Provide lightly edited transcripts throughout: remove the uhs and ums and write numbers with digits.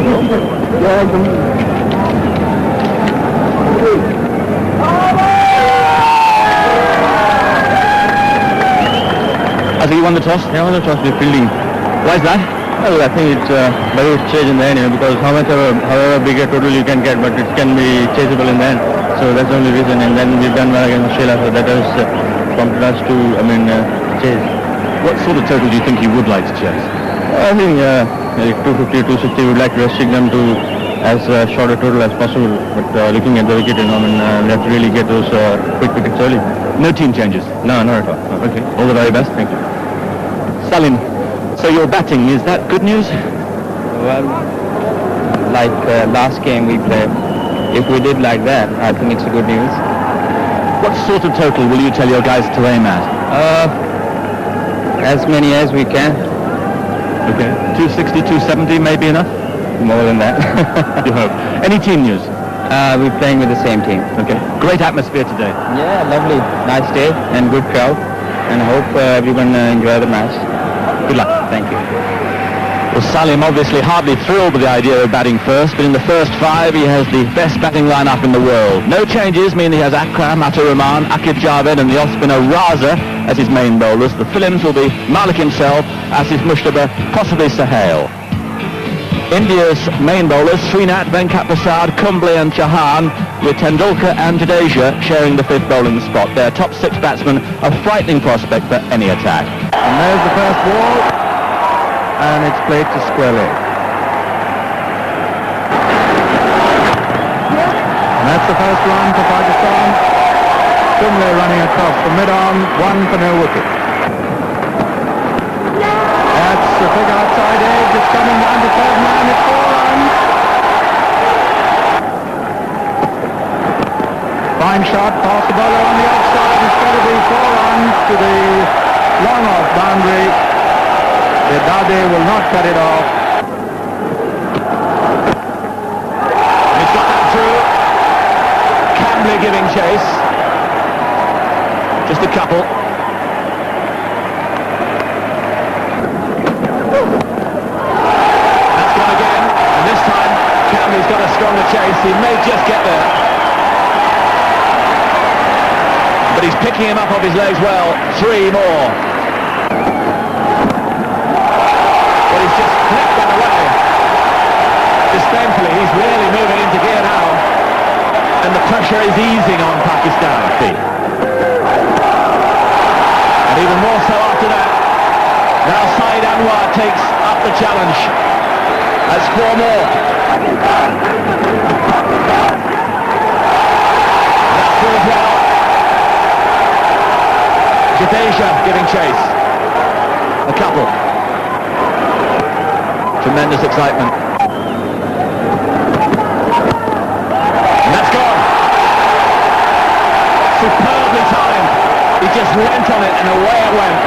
I think he won the toss? Yeah, won the toss with fielding. Why is that? Well, I think it's very chase in the end, because however big a total you can get, but it can be chaseable in the end. So that's the only reason. And then we've done well against Australia, so that has prompted us to, chase. What sort of total do you think you would like to chase? I think 250, 260, we'd like to restrict them to as short a total as possible. But looking at the wicket, we have to really get those quick wickets early. No team changes? No, not at all. No. Okay, all the very best. Thank you. Salim, so you're batting, is that good news? Well, like last game we played, if we did like that, I think it's a good news. What sort of total will you tell your guys to aim at? As many as we can. Okay, 260, 270 may be enough? More than that. You hope. Any team news? We're playing with the same team. Okay, great atmosphere today. Yeah, lovely. Nice day and good crowd. And I hope everyone enjoy the match. Good luck. Thank you. Well, Salim obviously hardly thrilled with the idea of batting first, but in the first 5 he has the best batting lineup in the world. No changes mean he has Akram, Rahman, Akif Javed and the off-spinner Raza as his main bowlers. The fill-ins will be Malik himself, Asif Mushtaba, possibly Sohail. India's main bowlers, Srinath, Venkat Prasad, Kumble and Chauhan, with Tendulkar and Jadeja sharing the 5th bowling spot. Their top 6 batsmen, a frightening prospect for any attack. And there's the first ball, and it's played to square leg. And that's the first run for Pakistan. Kumble running across the mid-on, 1 for no wicket. That's the big outside edge. It's coming down to 3rd man. It's 4 runs. Fine shot past the bowler on the outside. It's going to be 4 runs to the long off boundary. The Dade will not cut it off. He's got that through. Cambley giving chase. Just a couple. That's gone again. And this time, Cambley's got a stronger chase. He may just get there. But he's picking him up off his legs well. 3 more. But he's just flicked that away. Disdainfully, he's really moving into gear now. And the pressure is easing on Pakistan. And even more so after that. Now Saeed Anwar takes up the challenge. That's 4 more. That's 4 as well. Jadeja giving chase. A couple. Tremendous excitement. And that's gone. Superbly timed. He just leant on it and away it went.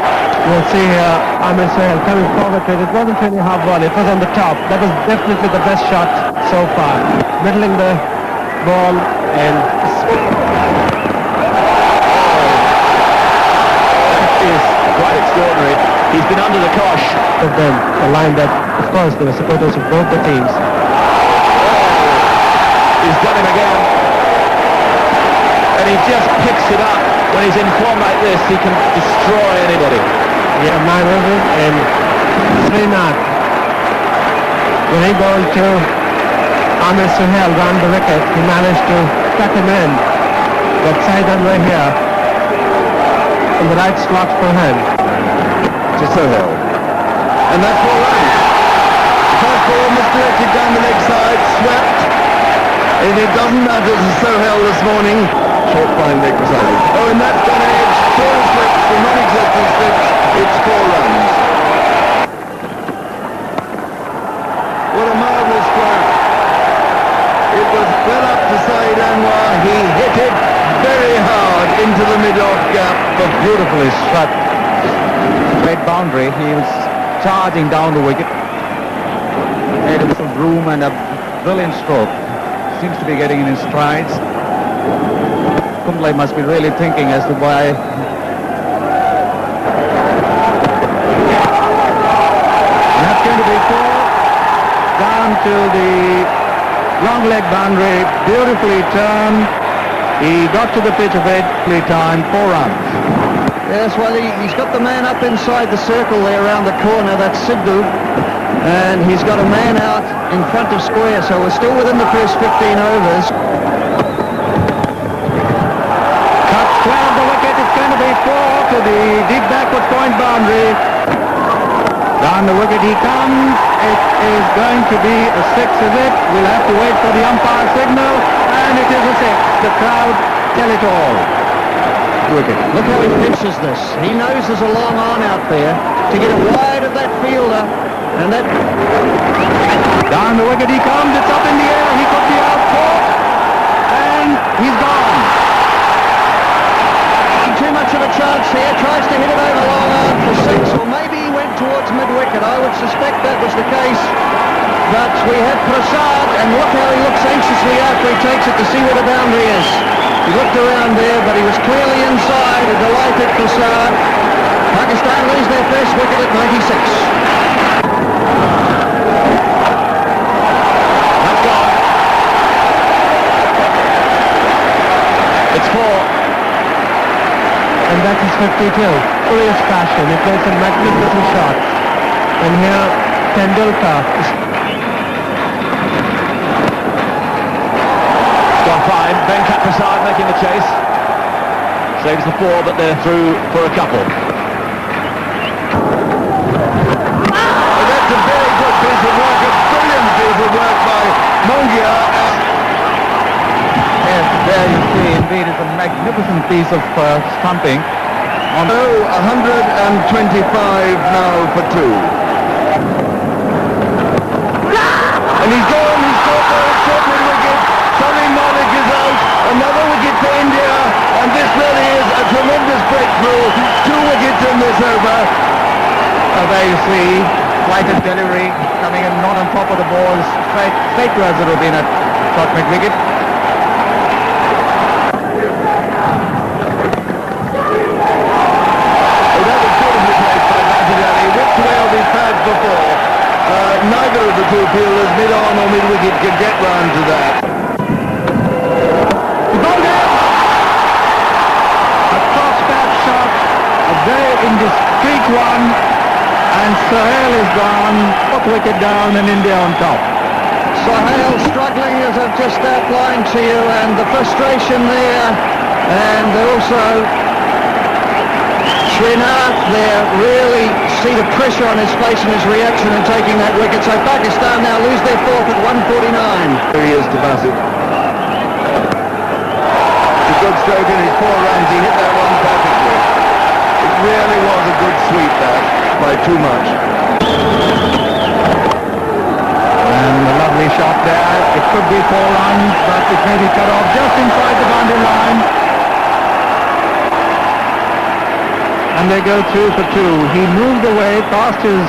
You'll see here Amir Sohail coming forward to it. It wasn't really half volley, it was on the top. That was definitely the best shot so far. Middling the ball and That is quite extraordinary. He's been under the cosh. of them, a line that, of course, they were supporters of both the teams. He's done him again. And he just picks it up. When he's in form like this, he can destroy anybody. Yeah, man over and Srinath. When he bowled to Amir Sohail round the wicket, he managed to cut him in. But Saeed Anwar here in the right slot for him. To Sohail. And that's 4 runs. First ball misdirected down the leg side, swept. And it doesn't matter to Sohail this morning. Short fine leg beside it. Oh, and that's gone edge. 4 slips, the non-existent slips. It's 4 runs. What a marvellous throw. It was well up to Saeed Anwar. He hit it very hard into the mid-off gap. But beautifully struck. Great boundary. He was charging down the wicket. Made him some room and a brilliant stroke. Seems to be getting in his strides. Kumble must be really thinking as to why. And that's going to be 4. down to the long leg boundary, beautifully turned. He got to the pitch of it, time 4 runs. Yes, well, he's got the man up inside the circle there around the corner, that's Sidhu. And he's got a man out in front of square, so we're still within the first 15 overs. Cuts clear of the wicket, it's going to be 4 to the deep backward point boundary. Down the wicket he comes. It is going to be a 6, is it? We'll have to wait for the umpire signal, and it is a 6. The crowd tell it all. Wicket. Look how he pitches this. He knows there's a long on out there to get it wide of that fielder, and that... Down the wicket he comes. It's up in the air. He could be out caught, and he's gone. Too much of a chance here. Tries to hit it over long on for 6, or maybe he went towards mid-wicket. I would suspect that was the case. But we have Prasad, and look how he looks anxiously after he takes it to see where the boundary is. He looked around there, but he was clearly inside. A delighted Prasad. Pakistan lose their first wicket at 96. That's gone. It's 4. And that is 52. Glorious fashion. It was a magnificent shot. And here, Tendulkar is... Gone fine. Venkat Prasad making the chase. Saves the 4, but they're through for a couple. That's a very good piece of work, a brilliant piece of work by Mongia. Yes, there you see, indeed, it's a magnificent piece of stumping. 125 now for 2. And he's gone, he's caught for a short mid-wicket. Salim Malik is out, another wicket for India, and this really is a tremendous breakthrough. 2 wickets in this over. There you see, flighted delivery, coming in not on top of the ball, straight to as it would have been a short mid-wicket. That was beautifully played by Basil Ali. Whipped away all these pads before. Neither of the two fielders, mid-arm or mid-wicket, could get round to that. A cross-bat shot, a very indiscreet one, and Sohail is gone, 4th wicket down and India on top. Sohail struggling, as I've just outlined to you, and the frustration there, and also Srinath there, really see the pressure on his face and his reaction in taking that wicket. So Pakistan now lose their 4th at 149. Here he is to Basit. It's a good stroke in his 4 runs. He hit that one perfectly. It really was a good sweep, that, by too much. And a lovely shot there. It could be 4 runs, but it may be cut off just inside the boundary line. And they go 2 for 2. He moved away past his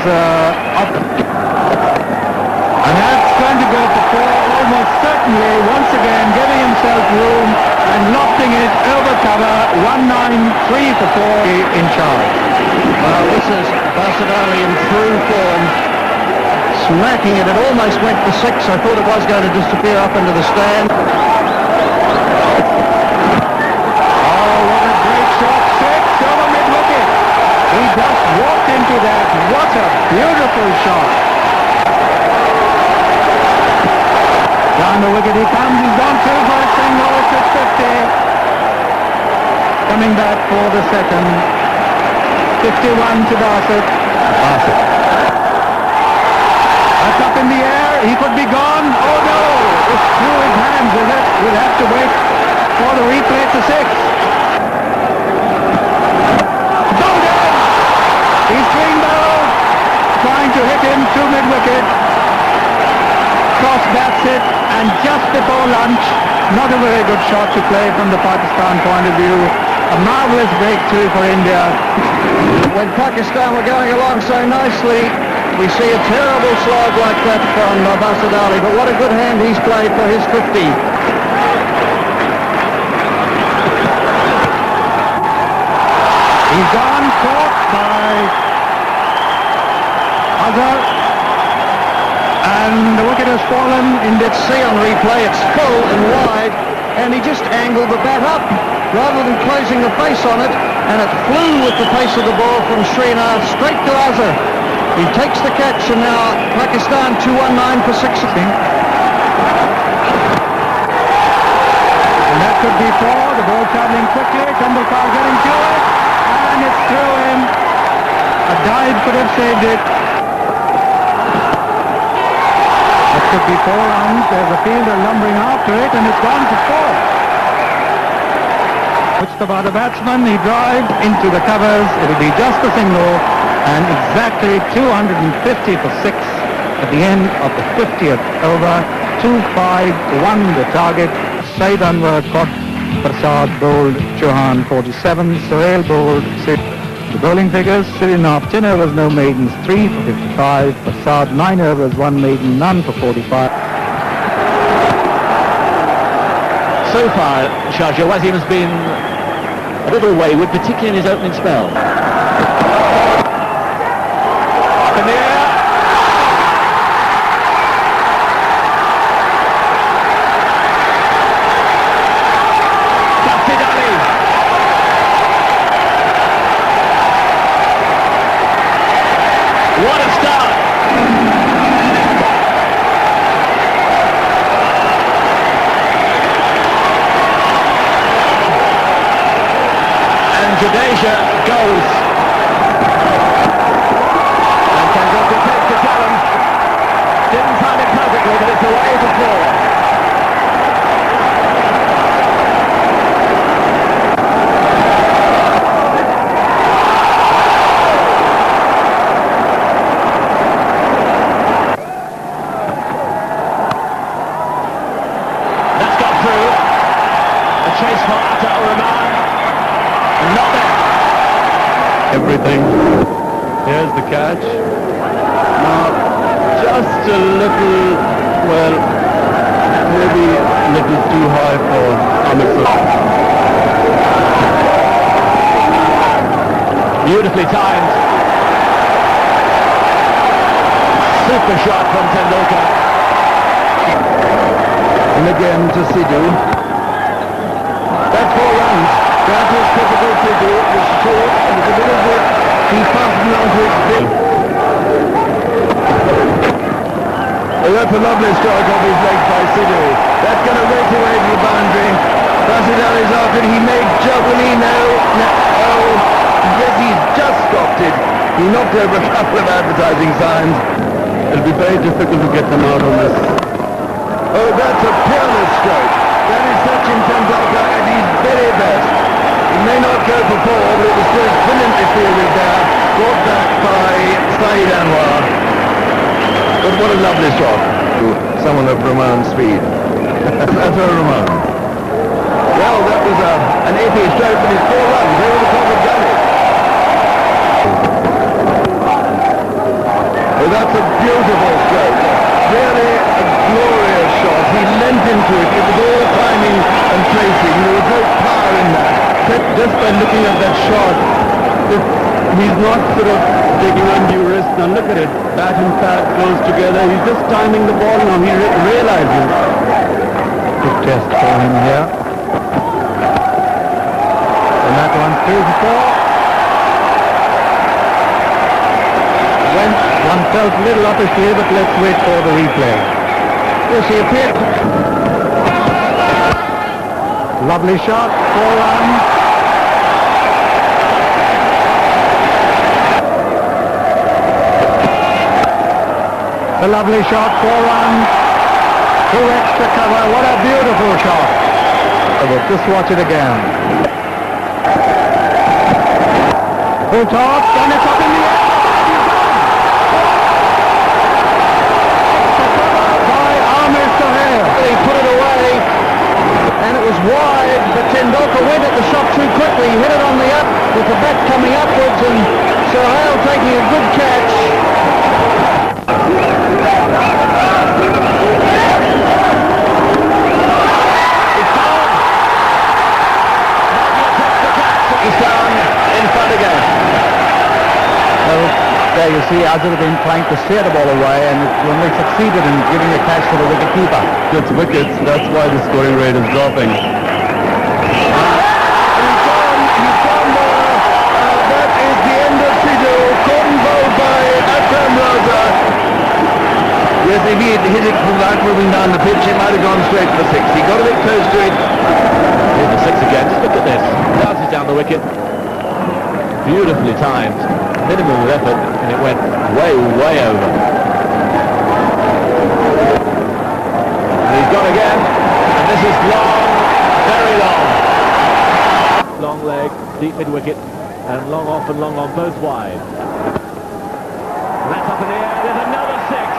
up. And that's going to go for 4, almost certainly, once again giving himself room and lofting it over cover. 193 for 4 in charge. Well, this is Basit Ali in true form. Smacking it. It almost went for 6. I thought it was going to disappear up into the stand. He just walked into that. What a beautiful shot. Down the wicket he comes. He's gone through for a single. It's 50. Coming back for the second. 51 to Basit. That's up in the air. He could be gone. Oh no. It's through his hands. We'll have to wait for the replay to 6. He's swing barrel, trying to hit him to mid-wicket. Cross bats it, and just before lunch, not a very good shot to play from the Pakistan point of view. A marvellous breakthrough for India. When Pakistan were going along so nicely, we see a terrible slog like that from Basit Ali, but what a good hand he's played for his 50. He's gone, caught by Azhar, and the wicket has fallen in its sea on replay. It's full and wide, and he just angled the bat up rather than closing the face on it, and it flew with the pace of the ball from Srinath straight to Azhar. He takes the catch, and now Pakistan 219 for 6. And that could be 4. The ball travelling quickly. Tendulkar getting to it, and it's through him. A dive could have saved it. That could be 4 runs. There's a fielder lumbering after it, and it's gone for 4. Puts the batsman. He drives into the covers. It'll be just a single, and exactly 250 for 6 at the end of the 50th over. 2-5-1 the target. Said Anwar caught Prasad, bowled Chauhan 47, Sohail bowled 6. The bowling figures: Srinath 10 overs, no maidens, 3 for 55. Prasad 9 overs, 1 maiden, none for 45. So far, Sharjah, Wasim has been a little wayward, particularly in his opening spell. Up in the air. What a start! And Jadeja goes. And Tendulkar takes the challenge. Didn't time it perfectly, but it's away for 4. Chase for Atta-ur-Rahman, and not there. Everything. Here's the catch. Now, just a little, well, maybe a little too high for Amit Sahel. Beautifully timed. Super shot from Tendulkar. And again to Sidhu. That's 4 runs. That was typical Sidhu. It was short, and it's a little bit, he fastened onto its bit. Well, that's a lovely strike off his leg by Sidhu. That's going to race away to the boundary. Rashid Ali's after it. He made will he? No. Oh, yes, he's just stopped it. He knocked over a couple of advertising signs. It'll be very difficult to get them out on this. Oh, that's a peerless stroke. That is Sachin Tendulkar at his very best. He may not go for 4, but it was still brilliantly fielded there. Brought back by Saeed Anwar. But what a lovely shot. Someone of Rahman's speed. That's Rahman. Well, that was an 80 stroke, but it's 4 runs. They were the top of Gully. Oh, that's a beautiful stroke. Really a glorious shot. He leant into it. It was all timing and tracing. There was no power in that. Just by looking at that shot, He's not sort of taking undue risk. Now look at it. Bat and pad close together. He's just timing the ball now. He realizes. Good test for him here. And that one's 3 for 4. One felt a little up his sleeve, but let's wait for the replay. Yes, he appeared. Lovely shot, 4 runs. A lovely shot, 4 runs. 2 extra cover. What a beautiful shot. Just watch it again. Full toss, and it's up in the air. He put it away, and it was wide, but Tendulkar went at the shot too quickly. He hit it on the up, with the bat coming upwards, and Sohail taking a good catch. It's gone. Pakistan in front again. Well, there you see Azharuddin trying to steer the ball away, and it only succeeded in giving a catch to the wicket-keeper. It's wickets, that's why the scoring rate is dropping. That is the end of Sidhu, caught and bowled by Akram Raza. Yes, if he had hit it from that moving down the pitch, it might have gone straight for six. He got a bit close to it. Here's the six again. Just look at this. Bounces down the wicket. Beautifully timed. Minimum of effort, and it went way, way over. And he's gone again. And this is long, very long. Long leg, deep mid-wicket, and long off and long on, both wide. And that's up in the air. There's another six.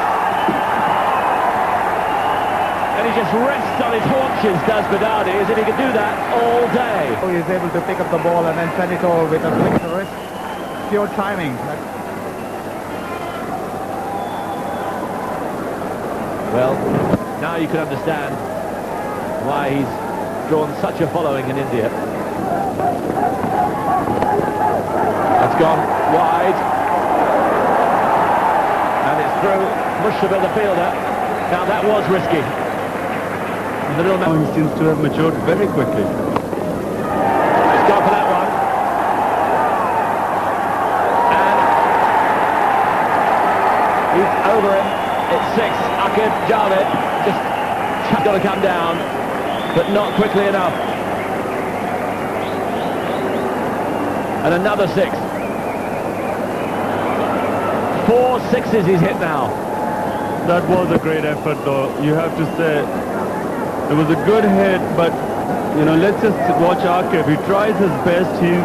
And he just rests on his haunches, does Badadi, as if he could do that all day. He is able to pick up the ball and then send it over with a flick of the wrist. Pure timing. Well, now you can understand why he's drawn such a following in India. That's gone wide. And it's through. Mushtaba, the fielder. Now that was risky. The little man He seems to have matured very quickly. He's gone for that one. And he's over it. It's six. Akib Javed just got to come down, but not quickly enough. And another six. 4 sixes he's hit now. That was a great effort, though. You have to say it was a good hit, but you know, let's just watch Akib. He tries his best. He's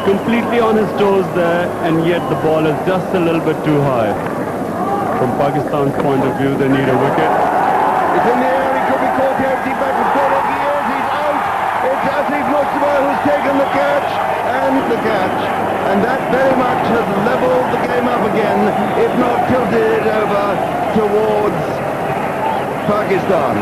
completely on his toes there, and yet the ball is just a little bit too high. From Pakistan's point of view, they need a wicket. It's in the air, he could be caught here, deep back and forward, he is, he's out. It's Asif Mustafa who's taken the catch, and that very much has leveled the game up again, if not tilted it over towards Pakistan.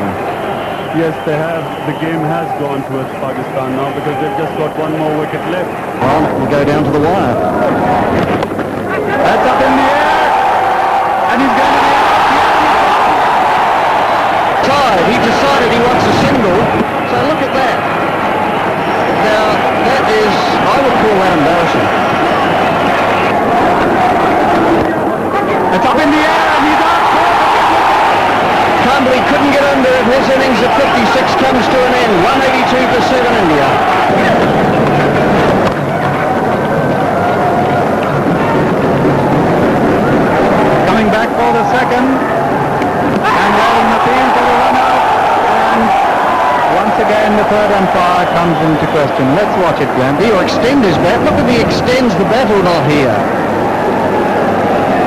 Yes, they have. The game has gone towards Pakistan now because they've just got one more wicket left. Well, it will go down to the wire. That's up in the air, and he's going to be out. Tied. He decided he wants a single, so look at that. Now, that is, I would call that embarrassing. It's up in the air, and he's out. Campbell couldn't get under it. His innings at 56 comes to an end. 182 for 7 India. Coming back for the second. And there is Nateen for the run out. And once again the third umpire comes into question. Let's watch it, Glenn. He'll extend his bat. Look if he extends the bat or not here.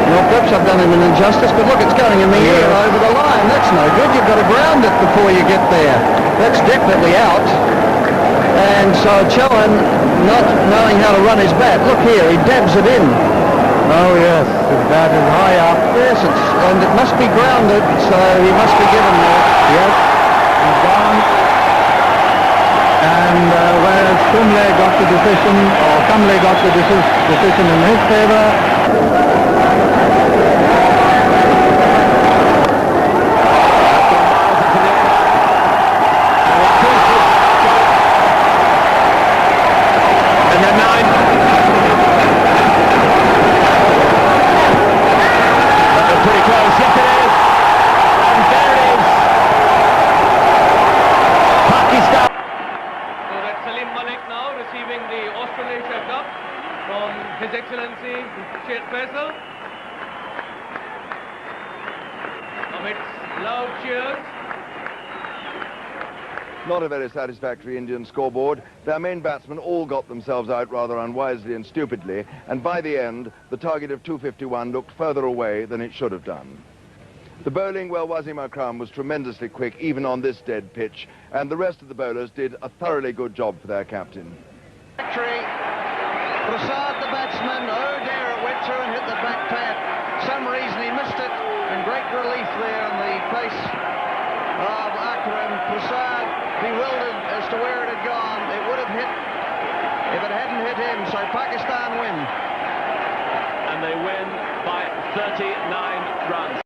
Well, perhaps I've done him an injustice, but look, it's going in the air over the line. That's no good. You've got to ground it before you get there. That's definitely out. And so Chauhan, not knowing how to run his bat, look here, he dabs it in. Oh yes, his bat is high up. Yes, and it must be grounded, so he must be given that. Yes, he's gone. And whereas Kumble got the decision, or Kumble got the decision in his favour. And then 9. They're pretty close. Yes, it is. And there it is. Pakistan. So that's Salim Malik now receiving the Australasia Cup from His Excellency Sheikh Faisal. Amidst loud cheers. Not a very satisfactory Indian scoreboard. Their main batsmen all got themselves out rather unwisely and stupidly, and by the end, the target of 251 looked further away than it should have done. The bowling, well, Wasim Akram was tremendously quick, even on this dead pitch, and the rest of the bowlers did a thoroughly good job for their captain. Prasad, the batsman, oh dear, it went through and hit the back pad. Some reason he missed it, and great relief there on the face of Akram. Prasad, bewildered as to where it had gone. It would have hit if it hadn't hit him, so Pakistan win. And they win by 39 runs.